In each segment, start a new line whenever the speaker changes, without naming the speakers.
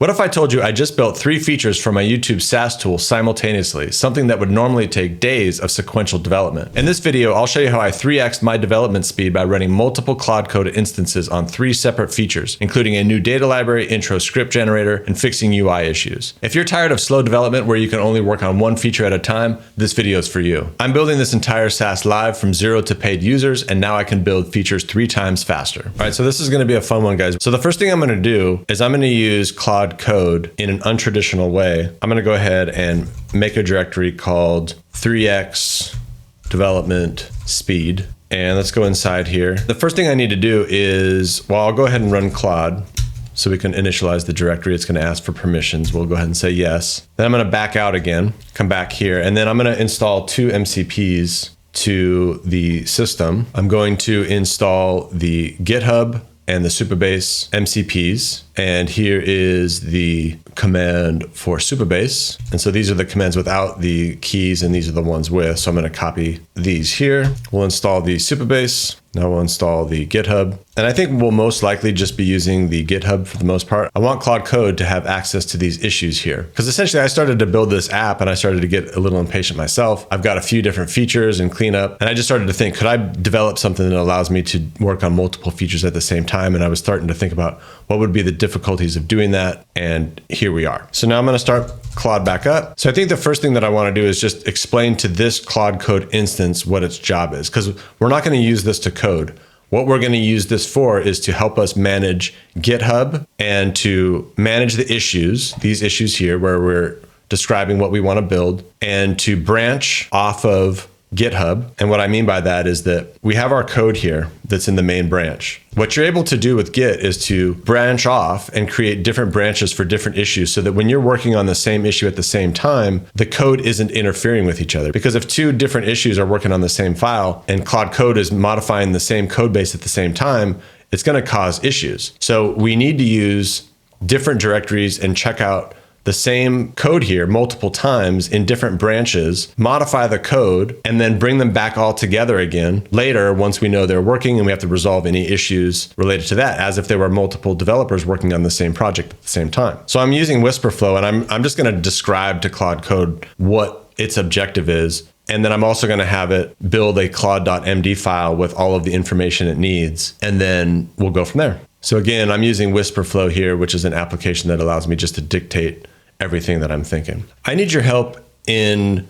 What if I told you I just built 3 features for my YouTube SaaS tool simultaneously, something that would normally take days of sequential development? In this video, I'll show you how I 3x'd my development speed by running multiple Claude Code instances on 3 separate features, including a new data library, intro script generator, and fixing UI issues. If you're tired of slow development where you can only work on one feature at a time, this video is for you. I'm building this entire SaaS live from 0 to paid users, and now I can build features 3 times faster. All right, so this is gonna be a fun one, guys. So the first thing I'm gonna do is I'm gonna use Claude Code in an untraditional way. I'm going to go ahead and make a directory called 3x development speed. And let's go inside here. The first thing I need to do is, well, I'll go ahead and run Claude so we can initialize the directory. It's going to ask for permissions. We'll go ahead and say yes. Then I'm going to back out again, come back here, and then I'm going to install 2 MCPs to the system. I'm going to install the GitHub and the Supabase MCPs. And here is the command for Supabase. And so these are the commands without the keys, and these are the ones with. So I'm going to copy these here. We'll install the Supabase. Now we'll install the GitHub. And I think we'll most likely just be using the GitHub for the most part. I want Claude Code to have access to these issues here. Because essentially I started to build this app and I started to get a little impatient myself. I've got a few different features and cleanup. And I just started to think, could I develop something that allows me to work on multiple features at the same time? And I was starting to think about what would be the difficulties of doing that. And here we are. So now I'm going to start Claude back up. So I think the first thing that I want to do is just explain to this Claude Code instance what its job is, because we're not going to use this to code. What we're going to use this for is to help us manage GitHub and to manage the issues, these issues here where we're describing what we want to build, and to branch off of GitHub. And what I mean by that is that we have our code here that's in the main branch. What you're able to do with Git is to branch off and create different branches for different issues so that when you're working on the same issue at the same time, the code isn't interfering with each other. Because if 2 different issues are working on the same file and Claude Code is modifying the same code base at the same time, it's going to cause issues. So we need to use different directories and check out the same code here multiple times in different branches, modify the code, and then bring them back all together again later once we know they're working and we have to resolve any issues related to that, as if there were multiple developers working on the same project at the same time. So I'm using Whisperflow, and I'm just going to describe to Claude Code what its objective is. And then I'm also going to have it build a claude.md file with all of the information it needs, and then we'll go from there. So again, I'm using Whisperflow here, which is an application that allows me just to dictate everything that I'm thinking. I need your help in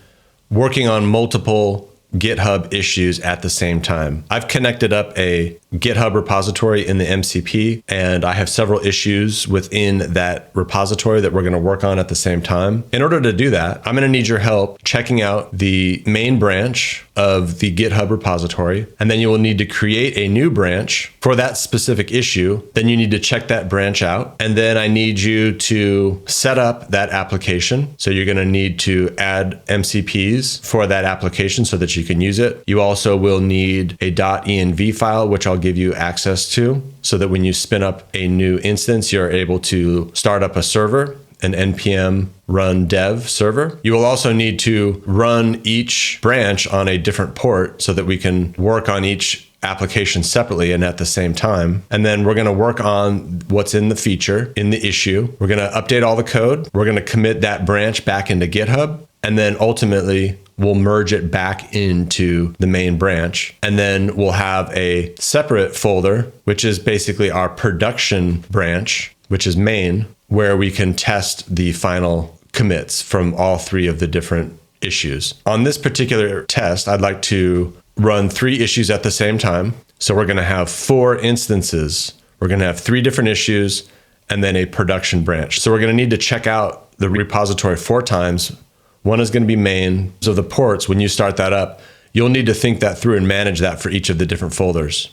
working on multiple GitHub issues at the same time. I've connected up a GitHub repository in the MCP, and I have several issues within that repository that we're going to work on at the same time. In order to do that, I'm going to need your help checking out the main branch of the GitHub repository, and then you will need to create a new branch for that specific issue. Then you need to check that branch out, and then I need you to set up that application. So you're going to need to add MCPs for that application so that you can use it. You also will need a .env file, which I'll give you access to, so that when you spin up a new instance, you're able to start up a server, an npm run dev server. You will also need to run each branch on a different port so that we can work on each application separately and at the same time. And then we're going to work on what's in the feature, in the issue. We're going to update all the code. We're going to commit that branch back into GitHub. And then ultimately, we'll merge it back into the main branch. And then we'll have a separate folder, which is basically our production branch, which is main, where we can test the final commits from all 3 of the different issues. On this particular test, I'd like to run 3 issues at the same time. So we're going to have 4 instances. We're going to have 3 different issues and then a production branch. So we're going to need to check out the repository 4 times. One is going to be main. So the ports, when you start that up, you'll need to think that through and manage that for each of the different folders.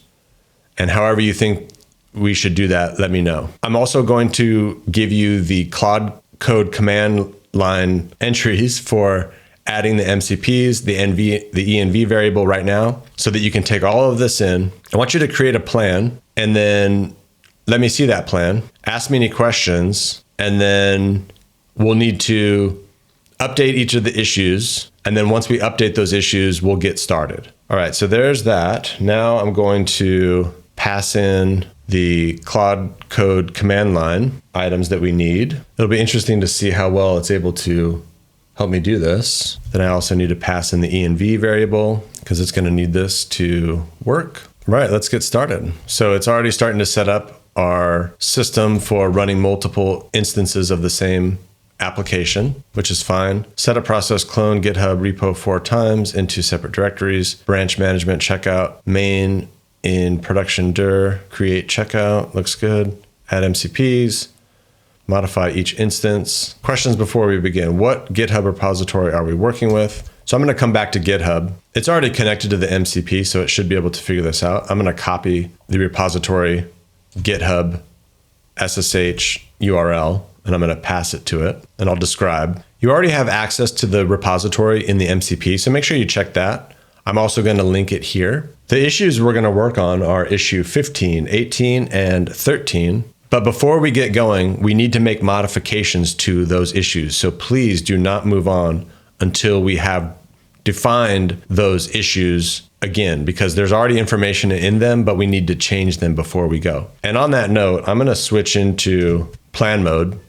And however you think we should do that, let me know. I'm also going to give you the Claude Code command line entries for adding the MCPs, the env variable right now, so that you can take all of this in. I want you to create a plan, and then let me see that plan. Ask me any questions, and then we'll need to update each of the issues. And then once we update those issues, we'll get started. All right, so there's that. Now I'm going to pass in the Claude Code command line items that we need. It'll be interesting to see how well it's able to help me do this. Then I also need to pass in the env variable because it's going to need this to work. Right, let's get started. So it's already starting to set up our system for running multiple instances of the same application, which is fine. Set up process, clone GitHub repo 4 times into separate directories, branch management, checkout, main in production dir, create checkout, looks good. Add MCPs, modify each instance. Questions before we begin. What GitHub repository are we working with? So I'm going to come back to GitHub. It's already connected to the MCP, so it should be able to figure this out. I'm going to copy the repository GitHub SSH URL, and I'm going to pass it to it, and I'll describe. You already have access to the repository in the MCP, so make sure you check that. I'm also going to link it here. The issues we're going to work on are issue 15, 18, and 13. But before we get going, we need to make modifications to those issues. So please do not move on until we have defined those issues again, because there's already information in them, but we need to change them before we go. And on that note, I'm going to switch into plan mode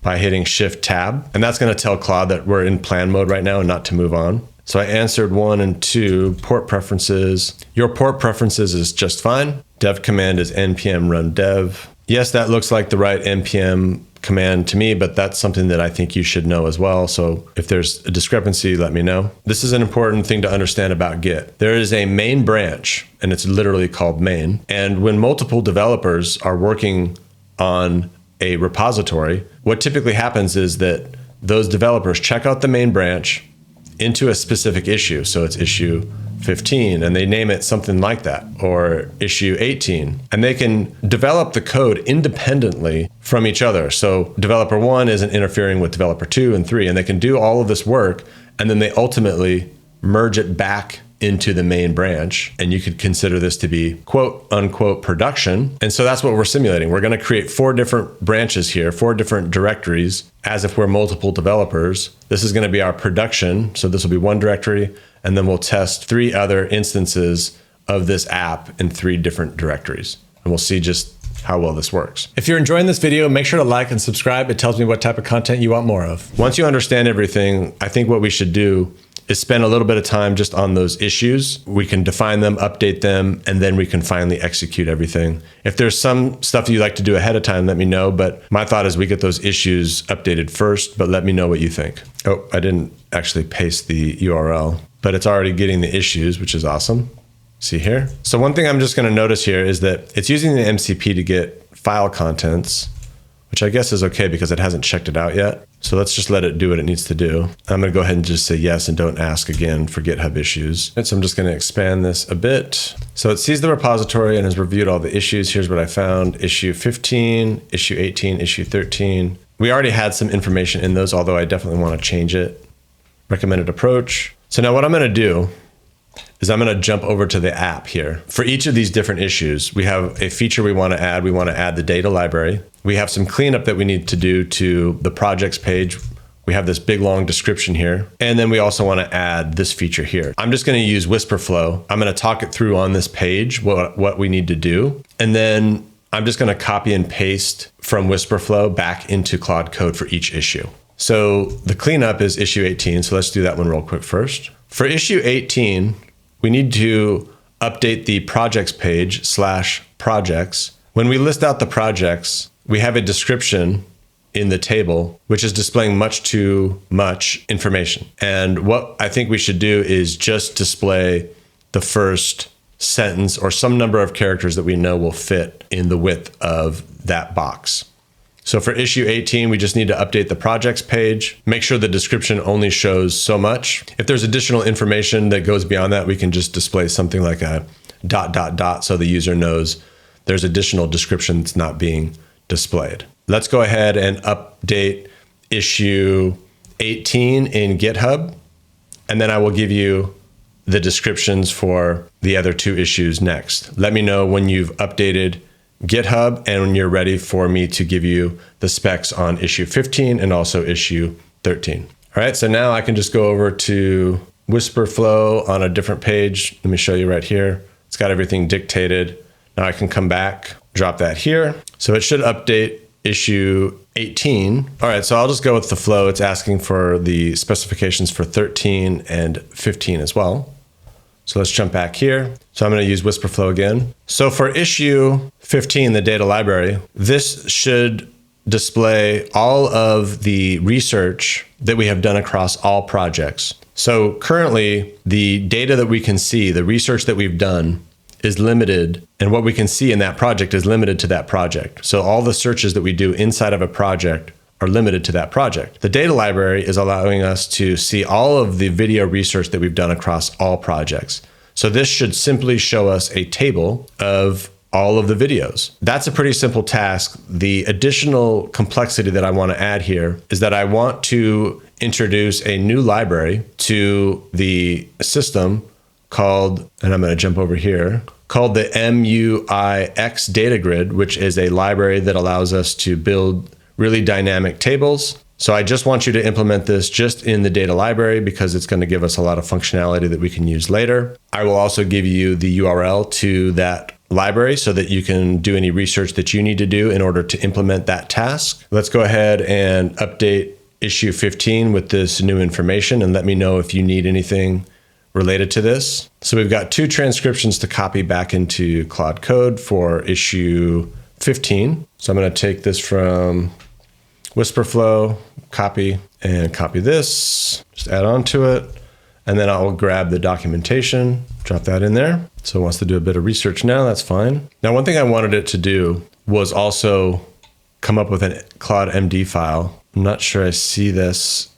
by hitting Shift Tab. And that's going to tell Claude that we're in plan mode right now and not to move on. So I answered 1 and 2, port preferences. Your port preferences is just fine. Dev command is npm run dev. Yes, that looks like the right npm command to me, but that's something that I think you should know as well. So if there's a discrepancy, let me know. This is an important thing to understand about Git. There is a main branch, and it's literally called main. And when multiple developers are working on a repository, what typically happens is that those developers check out the main branch into a specific issue. So it's issue 15, and they name it something like that, or issue 18. And they can develop the code independently from each other. So developer 1 isn't interfering with developer 2 and 3, and they can do all of this work, and then they ultimately merge it back into the main branch. And you could consider this to be quote unquote production. And so that's what we're simulating. We're going to create 4 different branches here, 4 different directories, as if we're multiple developers. This is going to be our production. So this will be one directory, and then we'll test 3 other instances of this app in 3 different directories. And we'll see just how well this works. If you're enjoying this video, make sure to like and subscribe. It tells me what type of content you want more of. Once you understand everything, I think what we should do is spend a little bit of time just on those issues. We can define them, update them, and then we can finally execute everything. If there's some stuff you'd like to do ahead of time, let me know. But my thought is we get those issues updated first, but let me know what you think. Oh, I didn't actually paste the URL, but it's already getting the issues, which is awesome. See here? So one thing I'm just going to notice here is that it's using the MCP to get file contents, which I guess is okay because it hasn't checked it out yet. So let's just let it do what it needs to do. I'm going to go ahead and just say yes and don't ask again for GitHub issues. And so I'm just going to expand this a bit. So it sees the repository and has reviewed all the issues. Here's what I found. Issue 15, issue 18, issue 13. We already had some information in those, although I definitely want to change it. Recommended approach. So now what I'm going to do is I'm going to jump over to the app here. For each of these different issues, we have a feature we want to add. We want to add the data library. We have some cleanup that we need to do to the projects page. We have this big long description here. And then we also want to add this feature here. I'm just going to use Whisperflow. I'm going to talk it through on this page, what we need to do. And then I'm just going to copy and paste from Whisperflow back into Claude Code for each issue. So the cleanup is issue 18. So let's do that one real quick first. For issue 18, we need to update the projects page /projects. When we list out the projects, we have a description in the table, which is displaying much too much information. And what I think we should do is just display the first sentence or some number of characters that we know will fit in the width of that box. So for issue 18, we just need to update the projects page, make sure the description only shows so much. If there's additional information that goes beyond that, we can just display something like a ... so the user knows there's additional description that's not being displayed. Let's go ahead and update issue 18 in GitHub, and then I will give you the descriptions for the other 2 issues next. Let me know when you've updated GitHub and when you're ready for me to give you the specs on issue 15 and also issue 13. All right, so now I can just go over to Whisperflow on a different page. Let me show you right here. It's got everything dictated. Now I can come back drop that here. So it should update issue 18. All right, so I'll just go with the flow. It's asking for the specifications for 13 and 15 as well. So let's jump back here. So I'm going to use Whisperflow again. So for issue 15, the data library, this should display all of the research that we have done across all projects. So currently, the data that we can see, the research that we've done, is limited, and what we can see in that project is limited to that project. So all the searches that we do inside of a project are limited to that project. The data library is allowing us to see all of the video research that we've done across all projects. So this should simply show us a table of all of the videos. That's a pretty simple task. The additional complexity that I want to add here is that I want to introduce a new library to the system called, and I'm going to jump over here, called the MUIX data grid, which is a library that allows us to build really dynamic tables. So I just want you to implement this just in the data library because it's going to give us a lot of functionality that we can use later. I will also give you the URL to that library so that you can do any research that you need to do in order to implement that task. Let's go ahead and update issue 15 with this new information and let me know if you need anything related to this. So we've got 2 transcriptions to copy back into Claude Code for issue 15. So I'm going to take this from Whisperflow, copy, and copy this, just add on to it. And then I'll grab the documentation, drop that in there. So it wants to do a bit of research now, that's fine. Now, one thing I wanted it to do was also come up with a Claude MD file. I'm not sure I see this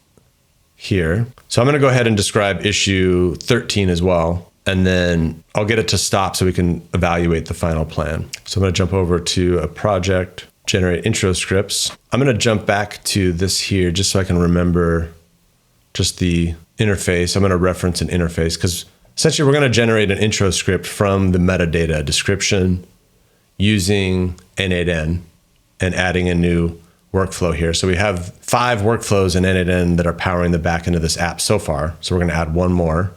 here. So I'm going to go ahead and describe issue 13 as well, and then I'll get it to stop so we can evaluate the final plan. So I'm going to jump over to a project, generate intro scripts. I'm going to jump back to this here just so I can remember just the interface. I'm going to reference an interface because essentially we're going to generate an intro script from the metadata description using N8N and adding a new workflow here. So we have 5 workflows in N8N that are powering the back end of this app so far. So we're going to add one more,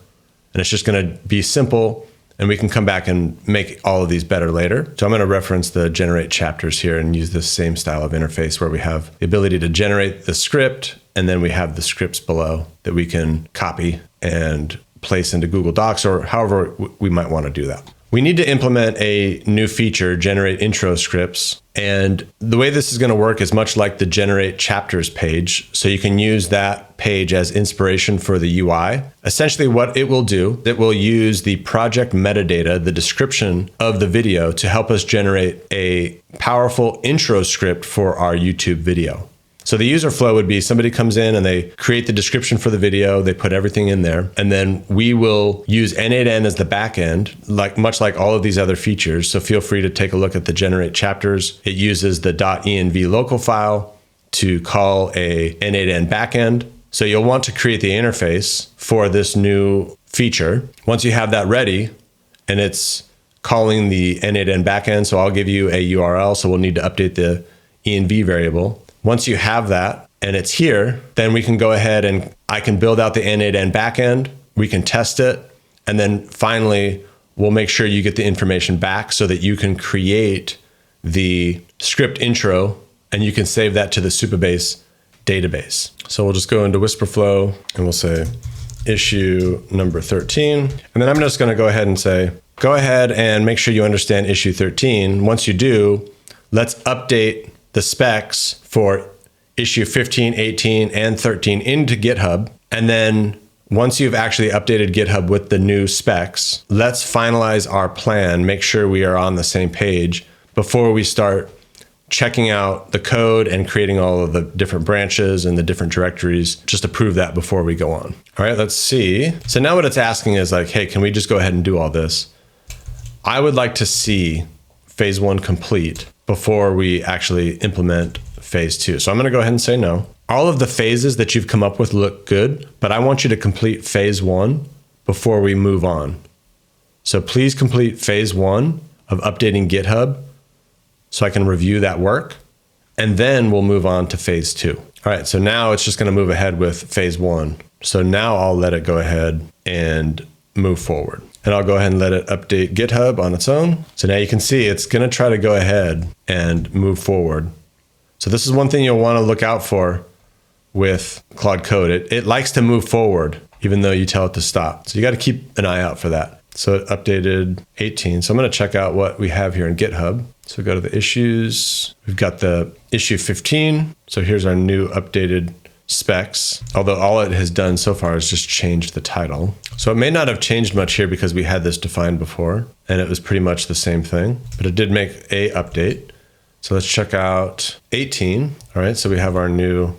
and it's just going to be simple, and we can come back and make all of these better later. So I'm going to reference the generate chapters here and use this same style of interface where we have the ability to generate the script, and then we have the scripts below that we can copy and place into Google Docs or however we might want to do that. We need to implement a new feature, generate intro scripts. And the way this is going to work is much like the generate chapters page. So you can use that page as inspiration for the UI. Essentially what it will do, it will use the project metadata, the description of the video, to help us generate a powerful intro script for our YouTube video. So the user flow would be somebody comes in and they create the description for the video, they put everything in there, and then we will use N8N as the backend, much like all of these other features. So feel free to take a look at the generate chapters. It uses the .env local file to call a N8N backend. So you'll want to create the interface for this new feature. Once you have that ready, and it's calling the N8N backend, so I'll give you a URL, so we'll need to update the env variable. Once you have that and it's here, then we can go ahead and I can build out the N8N backend, we can test it, and then finally, we'll make sure you get the information back so that you can create the script intro and you can save that to the Supabase database. So we'll just go into Whisperflow and we'll say issue number 13. And then I'm just going to go ahead and say, go ahead and make sure you understand issue 13. Once you do, let's update the specs for issue 15, 18, and 13 into GitHub. And then once you've actually updated GitHub with the new specs, let's finalize our plan, make sure we are on the same page before we start checking out the code and creating all of the different branches and the different directories, just to prove that before we go on. All right, let's see. So now what it's asking is like, hey, can we just go ahead and do all this? I would like to see phase 1 complete before we actually implement phase 2. So I'm going to go ahead and say no. All of the phases that you've come up with look good, but I want you to complete phase 1 before we move on. So please complete phase 1 of updating GitHub so I can review that work, and then we'll move on to phase 2. All right, so now it's just going to move ahead with phase 1. So now I'll let it go ahead and move forward. and I'll go ahead and let it update GitHub on its own. So now you can see it's going to try to go ahead and move forward. So this is one thing you'll want to look out for with Claude Code. It likes to move forward, even though you tell it to stop. So you got to keep an eye out for that. So it updated 18. So I'm going to check out what we have here in GitHub. So go to the issues. We've got the issue 15. So here's our new updated specs, although all it has done so far is just change the title. So it may not have changed much here because we had this defined before and it was pretty much the same thing, but it did make a update. So let's check out 18. All right, so we have our new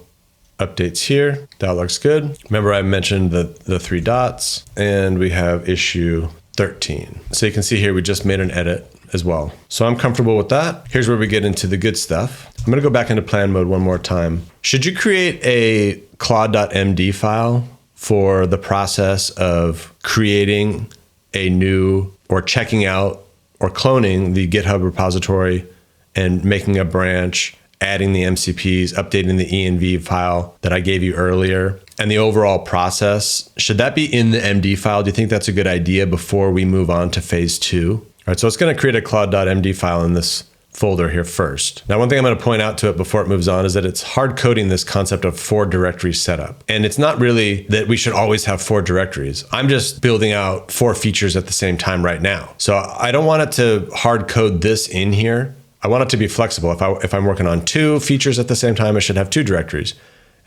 updates here. That looks good. Remember I mentioned the 3 dots, and we have issue 13. So you can see here we just made an edit as well. So I'm comfortable with that. Here's where we get into the good stuff. I'm going to go back into plan mode one more time. Should you create a claude.md file for the process of creating a new or checking out or cloning the GitHub repository and making a branch, adding the MCPs, updating the env file that I gave you earlier, and the overall process? Should that be in the MD file? Do you think that's a good idea before we move on to phase 2? All right, so it's going to create a claude.md file in this folder here first. Now, one thing I'm going to point out to it before it moves on is that it's hard coding this concept of 4 directory setup. And it's not really that we should always have 4 directories. I'm just building out 4 features at the same time right now. So I don't want it to hard code this in here. I want it to be flexible. If I'm working on 2 features at the same time, I should have 2 directories.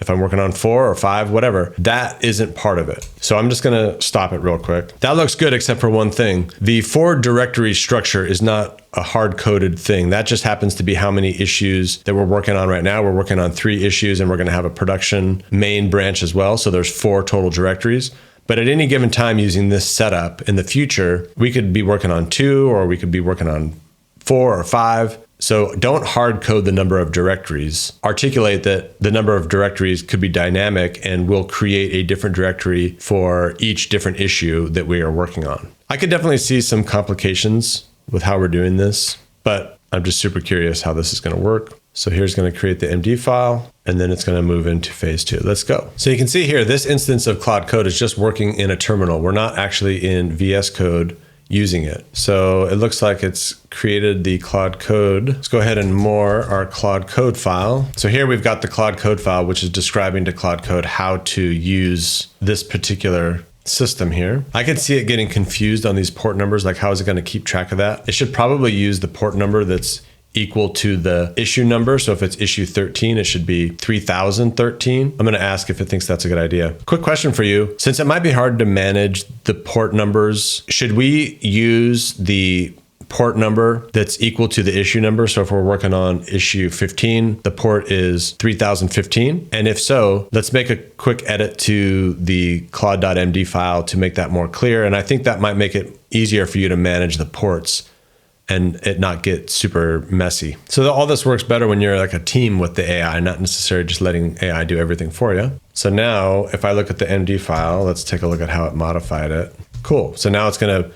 If I'm working on 4 or 5, whatever, that isn't part of it. So I'm just gonna stop it real quick. That looks good except for one thing. The 4 directory structure is not a hard-coded thing. That just happens to be how many issues that we're working on right now. We're working on 3 issues and we're gonna have a production main branch as well. So there's 4 total directories. But at any given time using this setup in the future, we could be working on 2 or we could be working on 4 or 5. So don't hard code the number of directories. Articulate that the number of directories could be dynamic and we'll create a different directory for each different issue that we are working on. I could definitely see some complications with how we're doing this, but I'm just super curious how this is going to work. So here's going to create the MD file, and then it's going to move into phase 2. Let's go. So you can see here, this instance of Claude Code is just working in a terminal. We're not actually in VS Code using it. So it looks like it's created the Claude Code. Let's go ahead and more our Claude Code file. So here we've got the Claude Code file, which is describing to Claude Code how to use this particular system here. I could see it getting confused on these port numbers. Like, how is it going to keep track of that? It should probably use the port number that's equal to the issue number. So if it's issue 13, it should be 3013. I'm going to ask if it thinks that's a good idea. Quick question for you. Since it might be hard to manage the port numbers, should we use the port number that's equal to the issue number? So if we're working on issue 15, the port is 3015. And if so, let's make a quick edit to the claude.md file to make that more clear. And I think that might make it easier for you to manage the ports and it not get super messy. So all this works better when you're like a team with the AI, not necessarily just letting AI do everything for you. So now if I look at the MD file, let's take a look at how it modified it. Cool. So now it's going to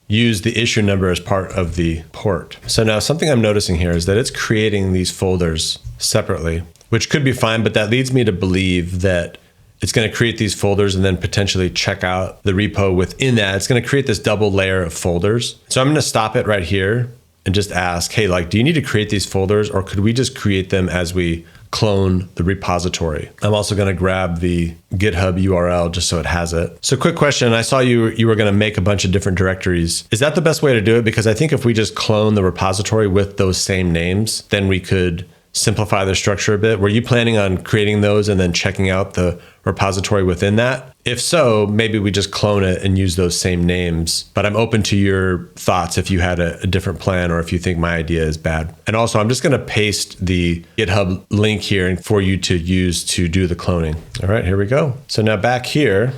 use the issue number as part of the port. So now something I'm noticing here is that it's creating these folders separately, which could be fine, but that leads me to believe that it's going to create these folders and then potentially check out the repo within that. It's going to create this double layer of folders. So I'm going to stop it right here and just ask, hey, like, do you need to create these folders, or could we just create them as we clone the repository? I'm also going to grab the GitHub URL just so it has it. So quick question. I saw you were going to make a bunch of different directories. Is that the best way to do it? Because I think if we just clone the repository with those same names, then we could simplify the structure a bit. Were you planning on creating those and then checking out the repository within that? If so, maybe we just clone it and use those same names, but I'm open to your thoughts if you had a different plan or if you think my idea is bad. And also I'm just going to paste the GitHub link here for you to use to do the cloning. All right, here we go. So now back here,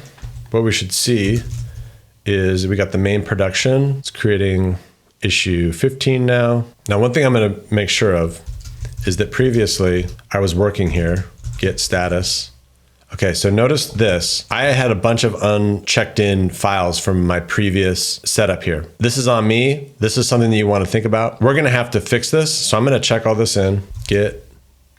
what we should see is we got the main production. It's creating issue 15 now. Now, one thing I'm going to make sure of is that previously I was working here, git status. Okay, so notice this. I had a bunch of unchecked in files from my previous setup here. This is on me. This is something that you want to think about. We're going to have to fix this. So I'm going to check all this in. Git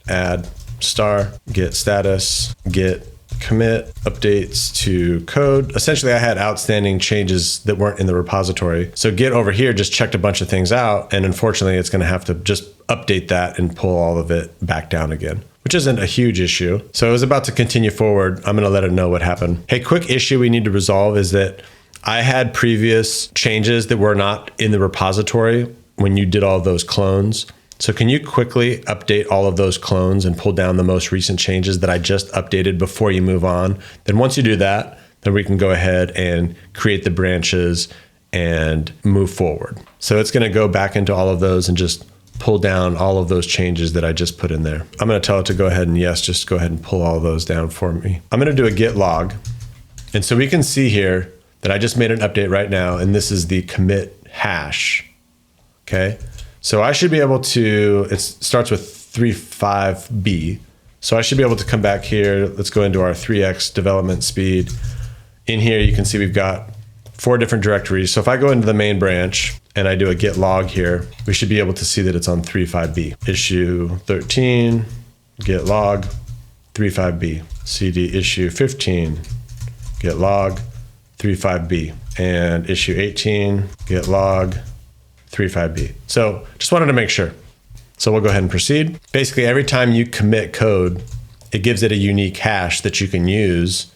add star, git status, git commit updates to code. Essentially, I had outstanding changes that weren't in the repository. So Git over here just checked a bunch of things out. And unfortunately, it's going to have to just update that and pull all of it back down again, which isn't a huge issue. So I was about to continue forward. I'm going to let it know what happened. Hey, quick issue we need to resolve is that I had previous changes that were not in the repository when you did all those clones. So can you quickly update all of those clones and pull down the most recent changes that I just updated before you move on? Then once you do that, then we can go ahead and create the branches and move forward. So it's going to go back into all of those and just pull down all of those changes that I just put in there. I'm going to tell it to go ahead and yes, just go ahead and pull all of those down for me. I'm going to do a git log. And so we can see here that I just made an update right now, and this is the commit hash. Okay. So I should be able to, it starts with 3.5b. So I should be able to come back here. Let's go into our 3x development speed. In here, you can see we've got 4 different directories. So if I go into the main branch and I do a git log here, we should be able to see that it's on 3.5b. Issue 13, git log, 3.5b. CD issue 15, git log, 3.5b. And issue 18, git log, 3.5b. So just wanted to make sure. So we'll go ahead and proceed. Basically, every time you commit code, it gives it a unique hash that you can use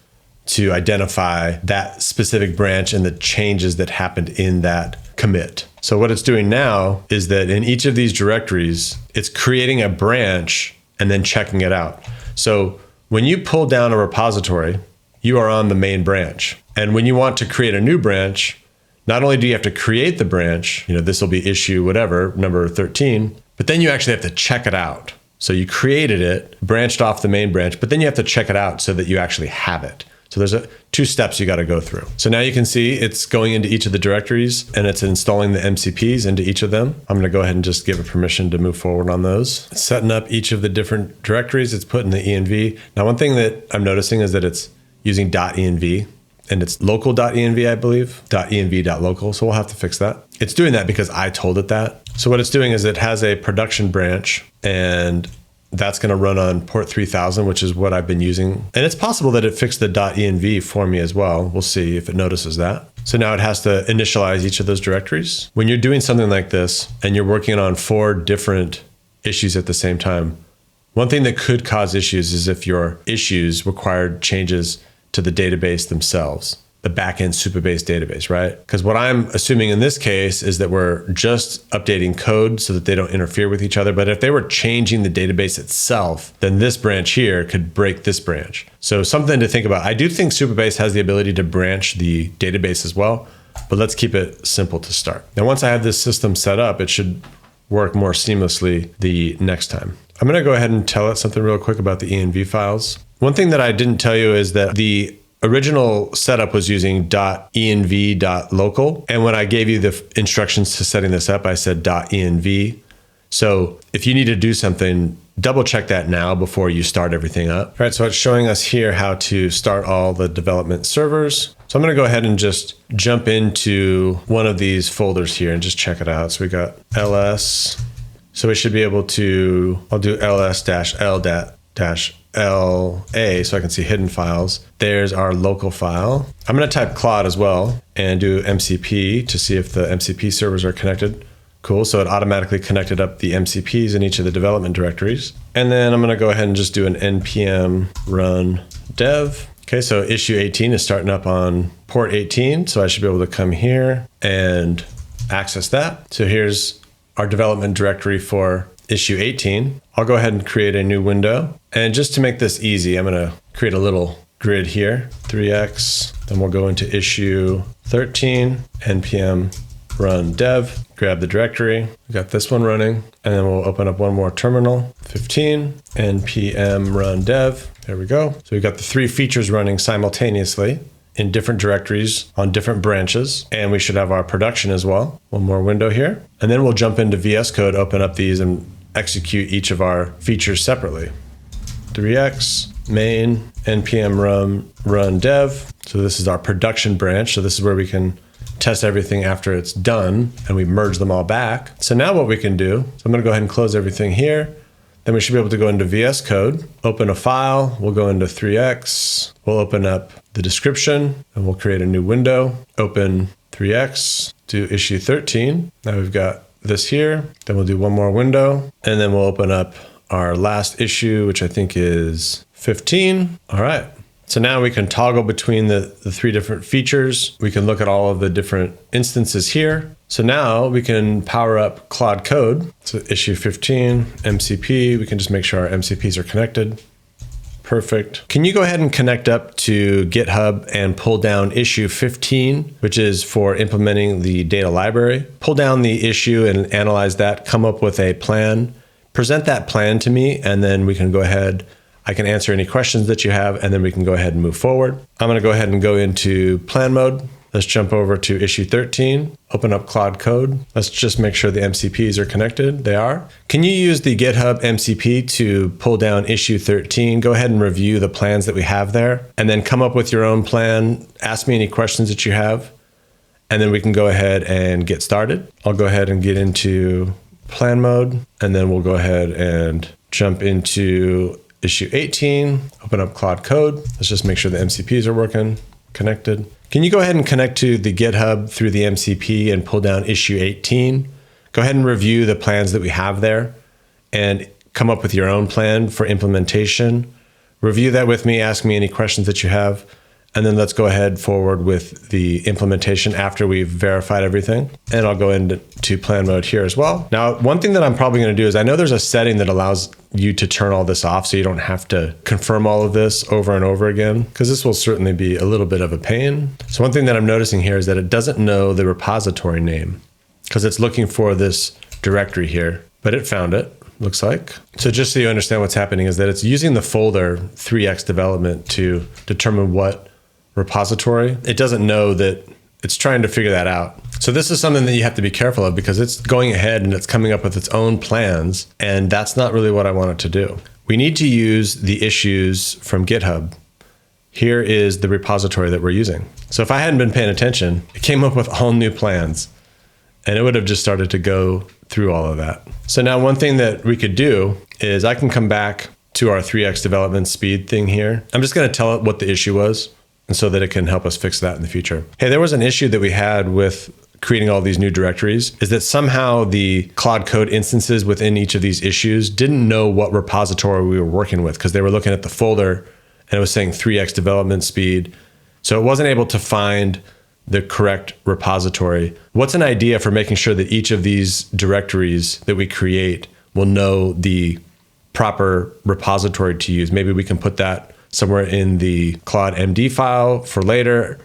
to identify that specific branch and the changes that happened in that commit. So what it's doing now is that in each of these directories, it's creating a branch and then checking it out. So when you pull down a repository, you are on the main branch. And when you want to create a new branch, not only do you have to create the branch, this will be issue whatever, number 13, but then you actually have to check it out. So you created it, branched off the main branch, but then you have to check it out so that you actually have it. So there's 2 steps you got to go through. So now you can see it's going into each of the directories and it's installing the MCPs into each of them. I'm going to go ahead and just give it permission to move forward on those. It's setting up each of the different directories. It's putting the env. Now, one thing that I'm noticing is that it's using .env. And it's local.env, I believe, .env.local. So we'll have to fix that. It's doing that because I told it that. So what it's doing is it has a production branch, and that's going to run on port 3000, which is what I've been using. And it's possible that it fixed the .env for me as well. We'll see if it notices that. So now it has to initialize each of those directories. When you're doing something like this and you're working on 4 different issues at the same time, one thing that could cause issues is if your issues required changes to the database themselves, the backend Supabase database, right? Because what I'm assuming in this case is that we're just updating code so that they don't interfere with each other. But if they were changing the database itself, then this branch here could break this branch. So something to think about. I do think Supabase has the ability to branch the database as well, but let's keep it simple to start. Now, once I have this system set up, it should work more seamlessly the next time. I'm going to go ahead and tell it something real quick about the env files. One thing that I didn't tell you is that the original setup was using .env.local. And when I gave you the instructions to setting this up, I said .env. So if you need to do something, double check that now before you start everything up. All right, so it's showing us here how to start all the development servers. So I'm going to go ahead and just jump into one of these folders here and just check it out. So we got ls. So we should be able to, I'll do ls-l-LA so I can see hidden files. There's our local file. I'm going to type Claude as well and do MCP to see if the MCP servers are connected. Cool. So it automatically connected up the MCPs in each of the development directories. And then I'm going to go ahead and just do an npm run dev. Okay, so issue 18 is starting up on port 18. So I should be able to come here and access that. So here's our development directory for issue 18. I'll go ahead and create a new window. And just to make this easy, I'm going to create a little grid here, 3x. Then we'll go into issue 13, npm run dev, grab the directory. We got this one running. And then we'll open up one more terminal, 15, npm run dev. There we go. So we've got the 3 features running simultaneously in different directories on different branches. And we should have our production as well. One more window here. And then we'll jump into VS Code, open up these and execute each of our features separately. 3x, main, npm run dev. So this is our production branch. So this is where we can test everything after it's done and we merge them all back. So now what we can do, so I'm going to go ahead and close everything here. Then we should be able to go into VS Code, open a file. We'll go into 3x. We'll open up the description and we'll create a new window. Open 3x, do issue 13. Now we've got this here. Then we'll do one more window and then we'll open up our last issue, which I think is 15. All right. So now we can toggle between the three different features. We can look at all of the different instances here. So now we can power up Claude Code. So issue 15, MCP. We can just make sure our MCPs are connected. Perfect. Can you go ahead and connect up to GitHub and pull down issue 15, which is for implementing the data library? Pull down the issue and analyze that, come up with a plan, present that plan to me, and then we can go ahead. I can answer any questions that you have, and then we can go ahead and move forward. I'm going to go ahead and go into plan mode. Let's jump over to issue 13, open up Claude Code. Let's just make sure the MCPs are connected. They are. Can you use the GitHub MCP to pull down issue 13? Go ahead and review the plans that we have there, and then come up with your own plan. Ask me any questions that you have, and then we can go ahead and get started. I'll go ahead and get into plan mode, and then we'll go ahead and jump into issue 18, open up Claude Code. Let's just make sure the MCPs are working, connected. Can you go ahead and connect to the GitHub through the MCP and pull down issue 18? Go ahead and review the plans that we have there and come up with your own plan for implementation. Review that with me, ask me any questions that you have, and then let's go ahead forward with the implementation after we've verified everything. And I'll go into plan mode here as well. Now, one thing that I'm probably going to do is I know there's a setting that allows you to turn all this off so you don't have to confirm all of this over and over again, because this will certainly be a little bit of a pain. So one thing that I'm noticing here is that it doesn't know the repository name because it's looking for this directory here, but it found it. Looks like. So just so you understand what's happening is that it's using the folder 3x development to determine what repository. It doesn't know that it's trying to figure that out. So this is something that you have to be careful of because it's going ahead and it's coming up with its own plans, and that's not really what I want it to do. We need to use the issues from GitHub. Here is the repository that we're using. So if I hadn't been paying attention, it came up with all new plans, and it would have just started to go through all of that. So now one thing that we could do is I can come back to our 3x development speed thing here. I'm just going to tell it what the issue was, and so that it can help us fix that in the future. Hey, there was an issue that we had with creating all these new directories, is that somehow the Claude Code instances within each of these issues didn't know what repository we were working with because they were looking at the folder and it was saying 3x development speed. So it wasn't able to find the correct repository. What's an idea for making sure that each of these directories that we create will know the proper repository to use? Maybe we can put that somewhere in the Claude MD file for later.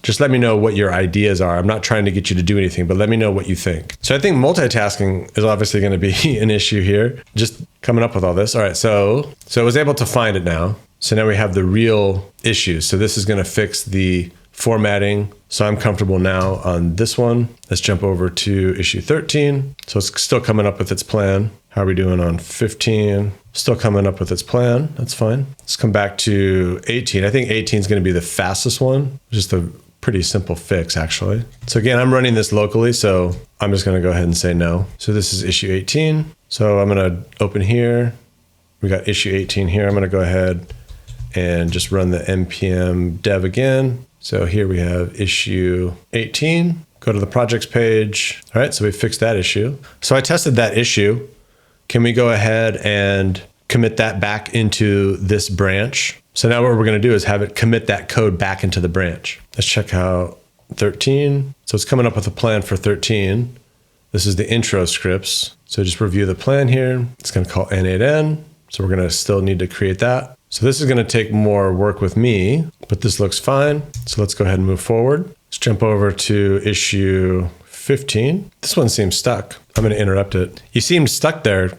Just let me know what your ideas are. I'm not trying to get you to do anything, but let me know what you think. So I think multitasking is obviously going to be an issue here. Just coming up with all this. All right, so I was able to find it now. So now we have the real issues. So this is going to fix the formatting. So I'm comfortable now on this one. Let's jump over to issue 13. So it's still coming up with its plan. How are we doing on 15? Still coming up with its plan. That's fine. Let's come back to 18. I think 18 is going to be the fastest one. Just a pretty simple fix, actually. So again, I'm running this locally, so I'm just going to go ahead and say no. So this is issue 18. So I'm going to open here. We got issue 18 here. I'm going to go ahead and just run the npm dev again. So here we have issue 18. Go to the projects page. All right, so we fixed that issue. So I tested that issue. Can we go ahead and commit that back into this branch? So now what we're going to do is have it commit that code back into the branch. Let's check out 13. So it's coming up with a plan for 13. This is the intro scripts. So just review the plan here. It's going to call N8N. So we're going to still need to create that. So this is going to take more work with me, but this looks fine. So let's go ahead and move forward. Let's jump over to issue 15. This one seems stuck. I'm going to interrupt it. You seemed stuck there.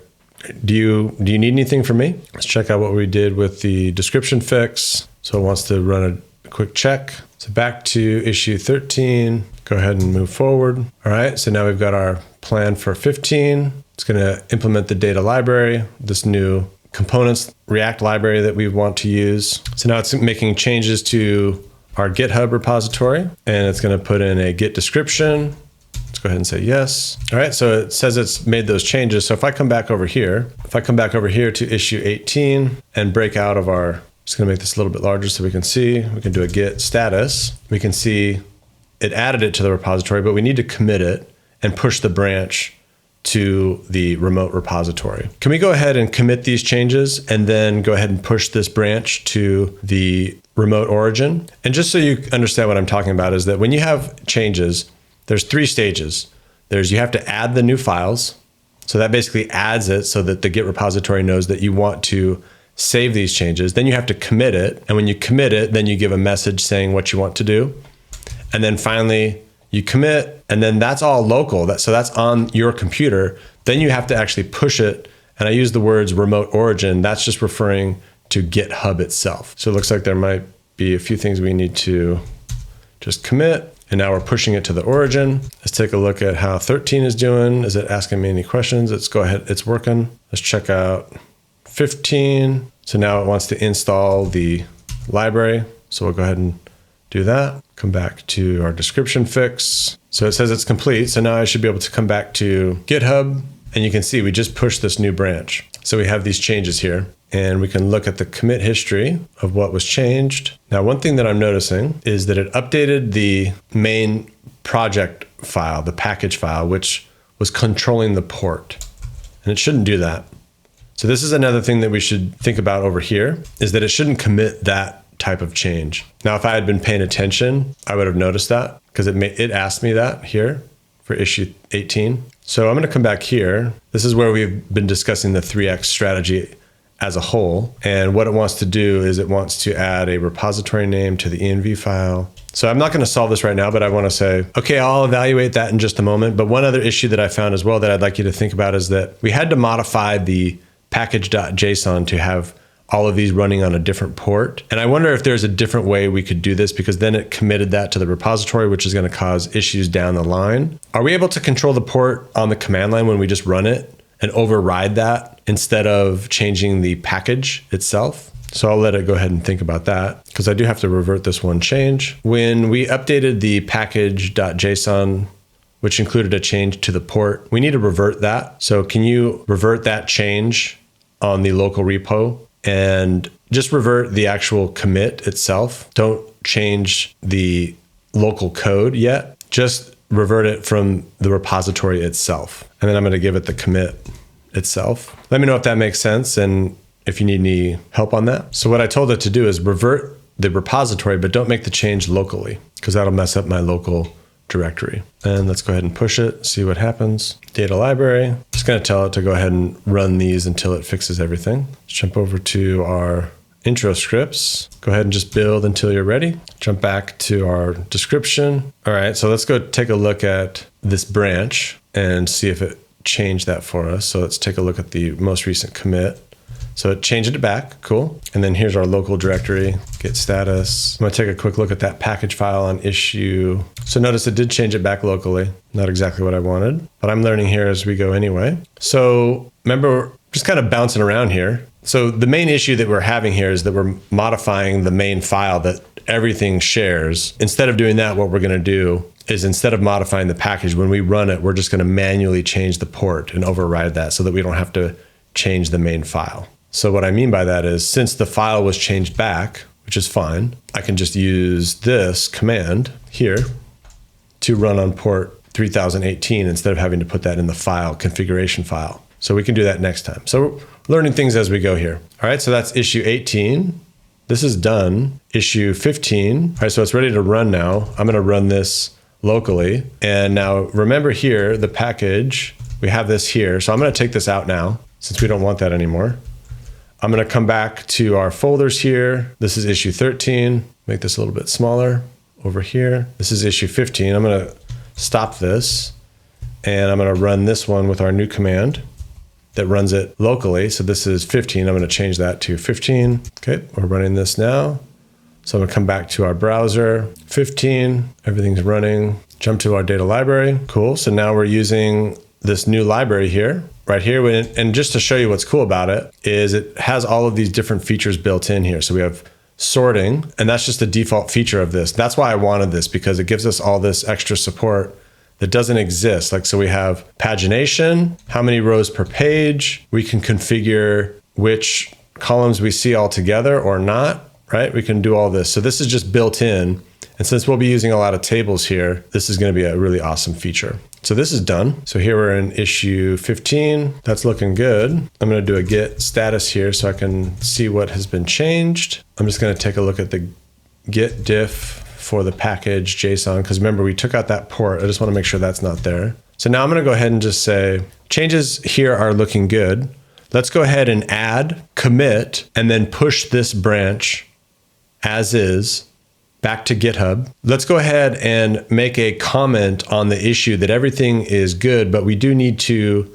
Do you need anything from me? Let's check out what we did with the description fix. So it wants to run a quick check. So back to issue 13. Go ahead and move forward. All right. So now we've got our plan for 15. It's going to implement the data library, this new components React library that we want to use. So now it's making changes to our GitHub repository, and it's going to put in a Git description. It's Let's go ahead and say yes. All right, so it says it's made those changes. So if I come back over here, to issue 18 and break out of our, just gonna make this a little bit larger so we can see, we can do a git status. We can see it added it to the repository, but we need to commit it and push the branch to the remote repository. Can we go ahead and commit these changes and then go ahead and push this branch to the remote origin? And just so you understand what I'm talking about is that when you have changes, there's 3 stages. You have to add the new files. So that basically adds it so that the Git repository knows that you want to save these changes. Then you have to commit it. And when you commit it, then you give a message saying what you want to do. And then finally you commit, and then that's all local. So that's on your computer. Then you have to actually push it. And I use the words remote origin. That's just referring to GitHub itself. So it looks like there might be a few things we need to just commit. And now we're pushing it to the origin. Let's take a look at how 13 is doing. Is it asking me any questions? Let's go ahead, it's working. Let's check out 15. So now it wants to install the library. So we'll go ahead and do that. Come back to our description fix. So it says it's complete. So now I should be able to come back to GitHub, and you can see we just pushed this new branch. So we have these changes here, and we can look at the commit history of what was changed. Now, one thing that I'm noticing is that it updated the main project file, the package file, which was controlling the port, and it shouldn't do that. So this is another thing that we should think about over here, is that it shouldn't commit that type of change. Now, if I had been paying attention, I would have noticed that, because it asked me that here for issue 18. So I'm going to come back here. This is where we've been discussing the 3x strategy as a whole. And what it wants to do is it wants to add a repository name to the env file. So I'm not going to solve this right now, but I want to say, okay, I'll evaluate that in just a moment. But one other issue that I found as well that I'd like you to think about is that we had to modify the package.json to have all of these running on a different port. And I wonder if there's a different way we could do this, because then it committed that to the repository, which is going to cause issues down the line. Are we able to control the port on the command line when we just run it and override that instead of changing the package itself? So I'll let it go ahead and think about that, because I do have to revert this one change. When we updated the package.json, which included a change to the port, we need to revert that. So can you revert that change on the local repo? And just revert the actual commit itself. Don't change the local code yet. Just revert it from the repository itself. And then I'm going to give it the commit itself. Let me know if that makes sense and if you need any help on that. So what I told it to do is revert the repository, but don't make the change locally, because that'll mess up my local directory. And let's go ahead and push it, see what happens. Data library. Just going to tell it to go ahead and run these until it fixes everything. Let's jump over to our intro scripts. Go ahead and just build until you're ready. Jump back to our description. All right, so let's go take a look at this branch and see if it changed that for us. So let's take a look at the most recent commit. So it changed it back, cool. And then here's our local directory, git status. I'm gonna take a quick look at that package file on issue. So notice it did change it back locally. Not exactly what I wanted, but I'm learning here as we go anyway. So remember, just kind of bouncing around here. So the main issue that we're having here is that we're modifying the main file that everything shares. Instead of doing that, what we're gonna do is, instead of modifying the package, when we run it, we're just gonna manually change the port and override that so that we don't have to change the main file. So what I mean by that is, since the file was changed back, which is fine, I can just use this command here to run on port 3018 instead of having to put that in the file configuration file. So we can do that next time. So we're learning things as we go here. All right, so that's issue 18. This is done. Issue 15. All right, so it's ready to run now. I'm gonna run this locally. And now remember here, the package, we have this here. So I'm gonna take this out now, since we don't want that anymore. I'm going to come back to our folders here. This is issue 13. Make this a little bit smaller over here. This is issue 15. I'm going to stop this, and I'm going to run this one with our new command that runs it locally. So this is 15. I'm going to change that to 15. Okay, we're running this now. So I'm going to come back to our browser. 15, everything's running. Jump to our data library. Cool. So now we're using this new library here. Right here, and just to show you what's cool about it, is it has all of these different features built in here. So we have sorting, and that's just the default feature of this. That's why I wanted this, because it gives us all this extra support that doesn't exist. Like, so we have pagination, how many rows per page. We can configure which columns we see all together or not, right? We can do all this. So this is just built in. And since we'll be using a lot of tables here, this is going to be a really awesome feature. So this is done. So here we're in issue 15. That's looking good. I'm going to do a git status here so I can see what has been changed. I'm just going to take a look at the git diff for the package JSON, because remember we took out that port. I just want to make sure that's not there. So now I'm going to go ahead and just say changes here are looking good. Let's go ahead and add, commit, and then push this branch as is back to GitHub. Let's go ahead and make a comment on the issue that everything is good, but we do need to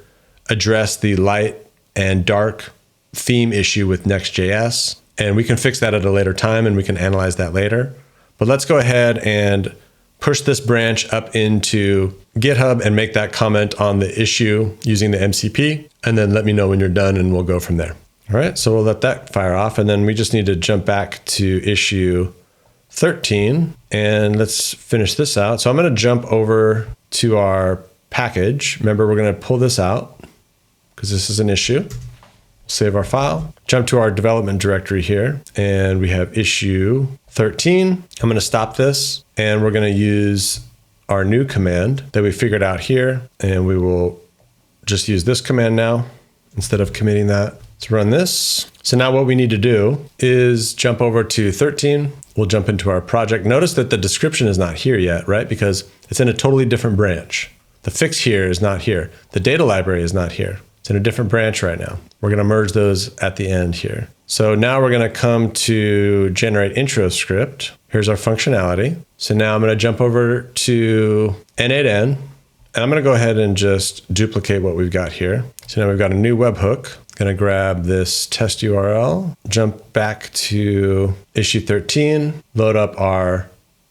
address the light and dark theme issue with Next.js. And we can fix that at a later time and we can analyze that later. But let's go ahead and push this branch up into GitHub and make that comment on the issue using the MCP. And then let me know when you're done and we'll go from there. All right, so we'll let that fire off. And then we just need to jump back to issue 13 and let's finish this out. So I'm going to jump over to our package. Remember, we're going to pull this out because this is an issue. Save our file, jump to our development directory here, and we have issue 13. I'm going to stop this and we're going to use our new command that we figured out here. And we will just use this command now instead of committing that. Let's run this. So now what we need to do is jump over to 13. We'll jump into our project. Notice that the description is not here yet, right? Because it's in a totally different branch. The fix here is not here. The data library is not here. It's in a different branch right now. We're going to merge those at the end here. So now we're going to come to generate intro script. Here's our functionality. So now I'm going to jump over to N8N, and I'm going to go ahead and just duplicate what we've got here. So now we've got a new webhook. Going to grab this test URL, jump back to issue 13, load up our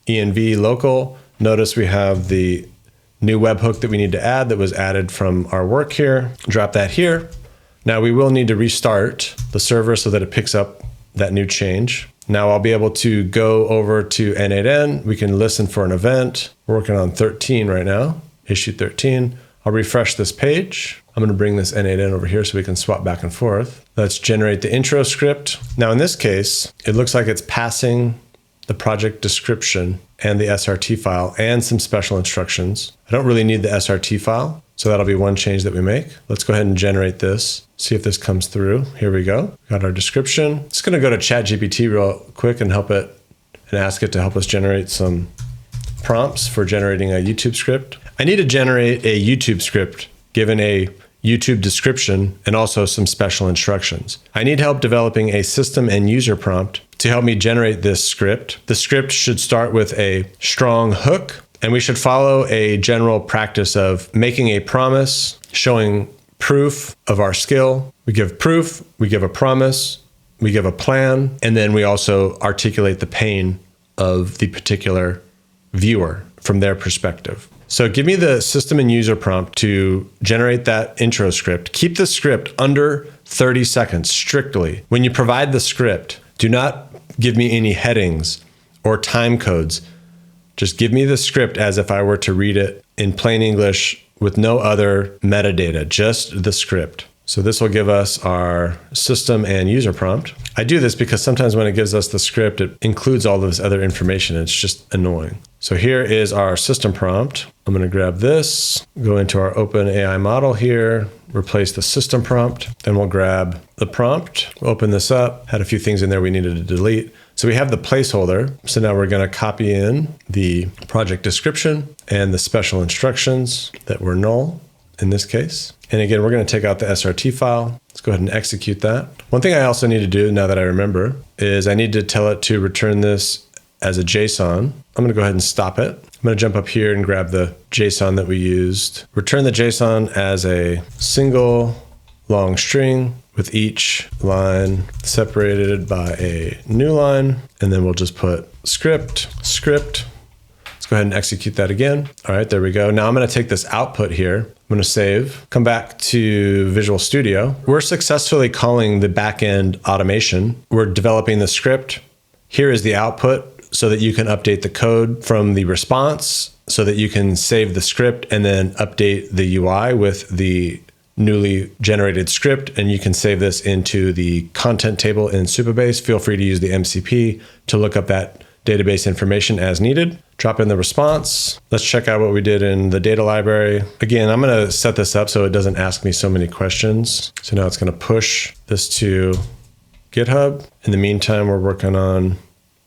env local. Notice we have the new webhook that we need to add that was added from our work here. Drop that here. Now we will need to restart the server so that it picks up that new change. Now I'll be able to go over to N8N. We can listen for an event. We're working on 13 right now, issue 13. I'll refresh this page. I'm going to bring this N8N over here so we can swap back and forth. Let's generate the intro script. Now in this case, it looks like it's passing the project description and the SRT file and some special instructions. I don't really need the SRT file, so that'll be one change that we make. Let's go ahead and generate this, see if this comes through. Here we go. Got our description. Just going to go to ChatGPT real quick and help it and ask it to help us generate some prompts for generating a YouTube script. I need to generate a YouTube script given a YouTube description and also some special instructions. I need help developing a system and user prompt to help me generate this script. The script should start with a strong hook, and we should follow a general practice of making a promise, showing proof of our skill. We give proof, we give a promise, we give a plan, and then we also articulate the pain of the particular viewer from their perspective. So give me the system and user prompt to generate that intro script. Keep the script under 30 seconds strictly. When you provide the script, do not give me any headings or time codes. Just give me the script as if I were to read it in plain English with no other metadata, just the script. So this will give us our system and user prompt. I do this because sometimes when it gives us the script, it includes all this other information. And it's just annoying. So here is our system prompt. I'm going to grab this, go into our OpenAI model here, replace the system prompt, and we'll grab the prompt. We'll open this up, had a few things in there we needed to delete. So we have the placeholder. So now we're going to copy in the project description and the special instructions that were null in this case. And again, we're going to take out the SRT file. Let's go ahead and execute that. One thing I also need to do now that I remember is I need to tell it to return this as a JSON. I'm going to go ahead and stop it. I'm going to jump up here and grab the JSON that we used. Return the JSON as a single long string with each line separated by a new line. And then we'll just put script. Let's go ahead and execute that again. All right, there we go. Now I'm going to take this output here. I'm going to save, come back to Visual Studio. We're successfully calling the backend automation. We're developing the script. Here is the output so that you can update the code from the response so that you can save the script and then update the UI with the newly generated script. And you can save this into the content table in Supabase. Feel free to use the MCP to look up that database information as needed. Drop in the response. Let's check out what we did in the data library. Again, I'm going to set this up so it doesn't ask me so many questions. So now it's going to push this to GitHub. In the meantime, we're working on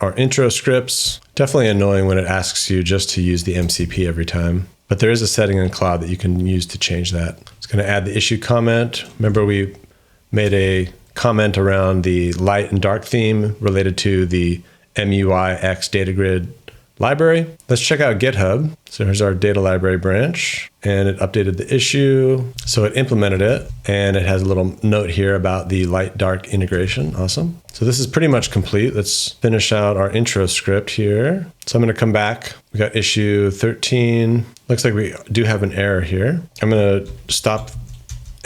our intro scripts. Definitely annoying when it asks you just to use the MCP every time. But there is a setting in Claude that you can use to change that. It's going to add the issue comment. Remember, we made a comment around the light and dark theme related to the MUI-X data grid library. Let's check out GitHub. So here's our data library branch, and it updated the issue. So it implemented it, and it has a little note here about the light dark integration. Awesome. So this is pretty much complete. Let's finish out our intro script here. So I'm going to come back. We got issue 13. Looks like we do have an error here. I'm going to stop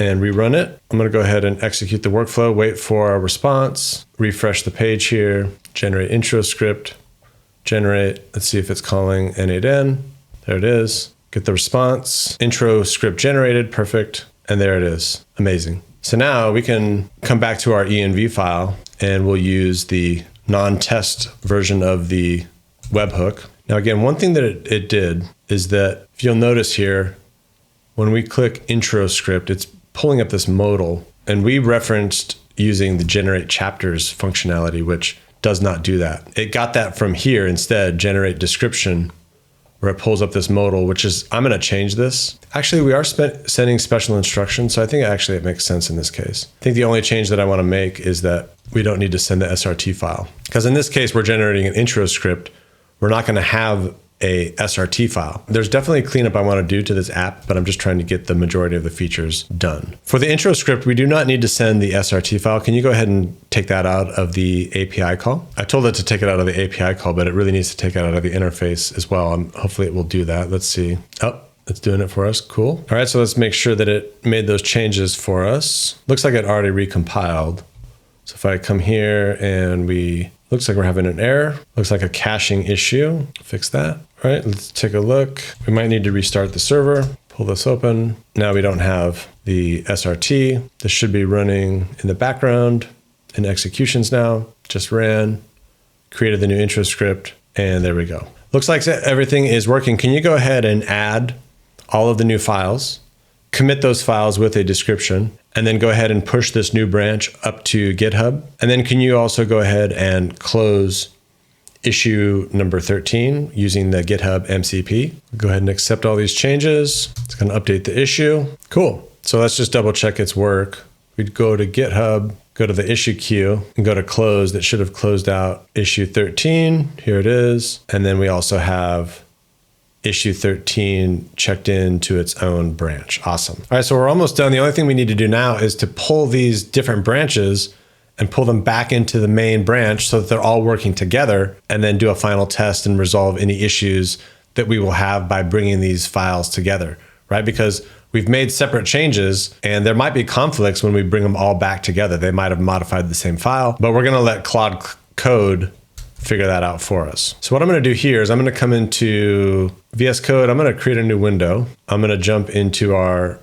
and rerun it. I'm going to go ahead and execute the workflow, wait for our response, refresh the page here, generate intro script, generate. Let's see if it's calling N8N. There it is. Get the response. Intro script generated. Perfect. And there it is. Amazing. So now we can come back to our env file and we'll use the non-test version of the webhook. Now, again, one thing that it did is that if you'll notice here, when we click intro script, it's pulling up this modal, and we referenced using the generate chapters functionality, which does not do that. It got that from here instead, generate description, where it pulls up this modal, which is, I'm going to change this. Actually, we are sending special instructions, so I think actually it makes sense in this case. I think the only change that I want to make is that we don't need to send the SRT file. Because in this case, we're generating an intro script. We're not going to have a SRT file. There's definitely cleanup I want to do to this app, but I'm just trying to get the majority of the features done. For the intro script, we do not need to send the SRT file. Can you go ahead and take that out of the API call? I told it to take it out of the API call, but it really needs to take it out of the interface as well. Hopefully it will do that. Let's see. Oh, it's doing it for us. Cool. All right, so let's make sure that it made those changes for us. Looks like it already recompiled. So if I come here and looks like we're having an error. Looks like a caching issue. Fix that. All right, let's take a look. We might need to restart the server. Pull this open. Now we don't have the SRT. This should be running in the background in executions now. Just ran, created the new intro script, and there we go. Looks like everything is working. Can you go ahead and add all of the new files, commit those files with a description, and then go ahead and push this new branch up to GitHub? And then can you also go ahead and close issue number 13 using the GitHub MCP? Go ahead and accept all these changes. It's going to update the issue. Cool. So let's just double check its work. We'd go to GitHub, go to the issue queue, and go to close. That should have closed out issue 13. Here it is. And then we also have issue 13 checked into its own branch. Awesome. All right, so we're almost done. The only thing we need to do now is to pull these different branches and pull them back into the main branch so that they're all working together, and then do a final test and resolve any issues that we will have by bringing these files together, right? Because we've made separate changes and there might be conflicts when we bring them all back together. They might have modified the same file, but we're going to let Claude Code figure that out for us. So what I'm going to do here is I'm going to come into VS Code. I'm going to create a new window. I'm going to jump into our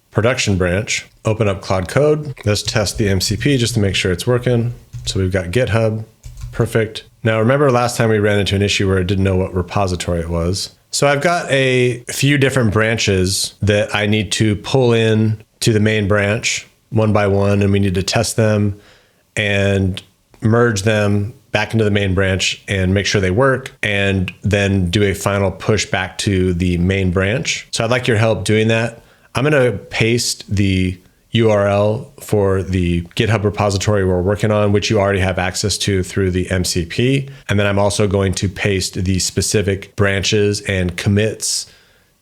production branch, open up Claude Code. Let's test the MCP just to make sure it's working. So we've got GitHub. Perfect. Now remember last time we ran into an issue where it didn't know what repository it was. So I've got a few different branches that I need to pull in to the main branch one by one, and we need to test them and merge them back into the main branch and make sure they work, and then do a final push back to the main branch. So I'd like your help doing that. I'm going to paste the URL for the GitHub repository we're working on, which you already have access to through the MCP. And then I'm also going to paste the specific branches and commits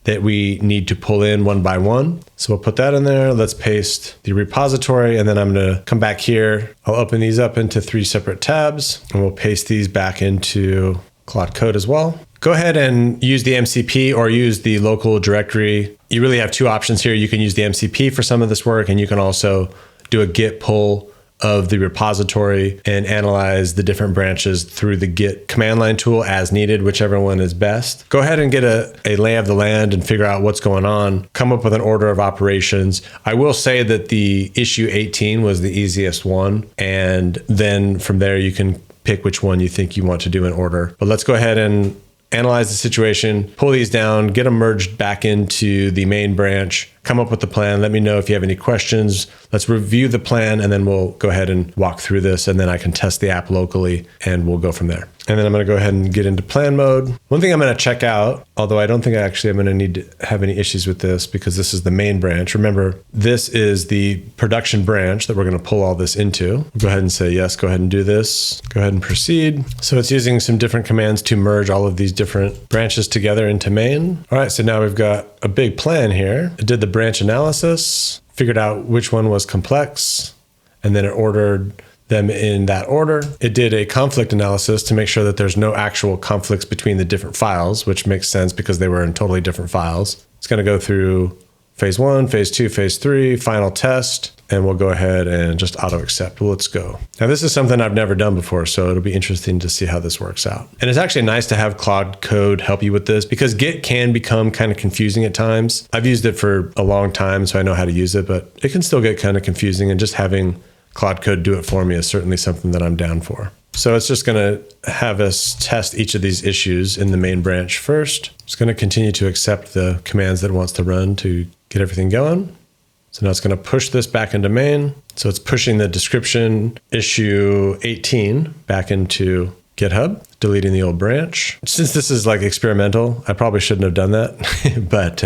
that we need to pull in one by one. So we'll put that in there. Let's paste the repository, and then I'm going to come back here. I'll open these up into 3 separate tabs, and we'll paste these back into Claude Code as well. Go ahead and use the MCP or use the local directory. You really have 2 options here. You can use the MCP for some of this work, and you can also do a git pull of the repository and analyze the different branches through the Git command line tool as needed, whichever one is best. Go ahead and get a lay of the land and figure out what's going on. Come up with an order of operations. I will say that the issue 18 was the easiest one. And then from there, you can pick which one you think you want to do in order. But let's go ahead and analyze the situation, pull these down, get them merged back into the main branch, come up with the plan. Let me know if you have any questions. Let's review the plan, and then we'll go ahead and walk through this, and then I can test the app locally, and we'll go from there. And then I'm going to go ahead and get into plan mode. One thing I'm going to check out, although I don't think I'm going to need to have any issues with this because this is the main branch. Remember, this is the production branch that we're going to pull all this into. Go ahead and say, yes, go ahead and do this. Go ahead and proceed. So it's using some different commands to merge all of these different branches together into main. All right, so now we've got a big plan here. It did the branch analysis, figured out which one was complex, and then it ordered them in that order. It did a conflict analysis to make sure that there's no actual conflicts between the different files, which makes sense because they were in totally different files. It's going to go through phase 1, phase 2, phase 3, final test, and we'll go ahead and just auto accept. Well, let's go. Now, this is something I've never done before, so it'll be interesting to see how this works out. And it's actually nice to have Claude Code help you with this because Git can become kind of confusing at times. I've used it for a long time, so I know how to use it, but it can still get kind of confusing, and just having Claude Code do it for me is certainly something that I'm down for. So it's just going to have us test each of these issues in the main branch first. It's going to continue to accept the commands that it wants to run to get everything going. So now it's going to push this back into main. So it's pushing the description issue 18 back into GitHub, deleting the old branch. Since this is like experimental, I probably shouldn't have done that, but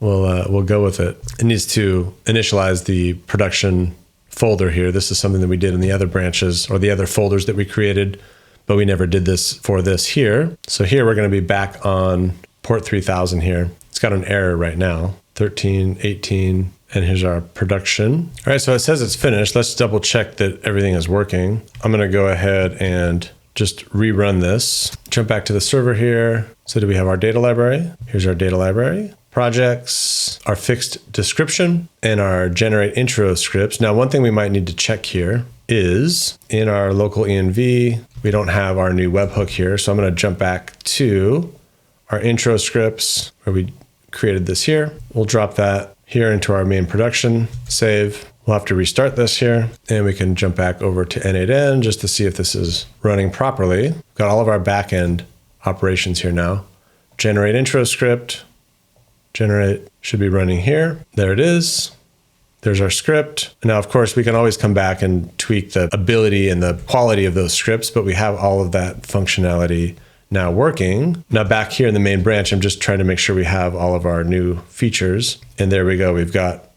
we'll go with it. It needs to initialize the production folder here. This is something that we did in the other branches or the other folders that we created, but we never did this for this here. So here we're going to be back on port 3000 here. It's got an error right now, 13, 18, and here's our production. All right, so it says it's finished. Let's double check that everything is working. I'm going to go ahead and just rerun this. Jump back to the server here. So do we have our data library? Here's our data library. Projects, our fixed description, and our generate intro scripts. Now, one thing we might need to check here is in our local env, we don't have our new webhook here. So I'm going to jump back to our intro scripts where we created this here. We'll drop that here into our main production, save. We'll have to restart this here, and we can jump back over to N8N just to see if this is running properly. We've got all of our backend operations here now. Generate intro script. Generate should be running here. There it is. There's our script. Now, of course, we can always come back and tweak the ability and the quality of those scripts, but we have all of that functionality now working. Now back here in the main branch, I'm just trying to make sure we have all of our new features. And there we go. We've got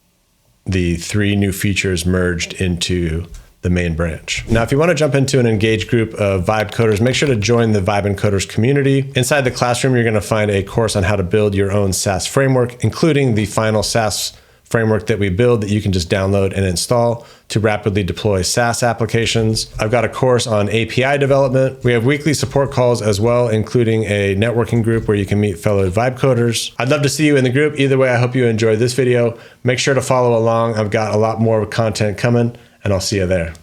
the 3 new features merged into the main branch. Now, if you want to jump into an engaged group of Vibe coders, make sure to join the Vibe and Coders community. Inside the classroom, you're going to find a course on how to build your own SaaS framework, including the final SaaS framework that we build that you can just download and install to rapidly deploy SaaS applications. I've got a course on API development. We have weekly support calls as well, including a networking group where you can meet fellow Vibe coders. I'd love to see you in the group. Either way, I hope you enjoyed this video. Make sure to follow along. I've got a lot more content coming, and I'll see you there.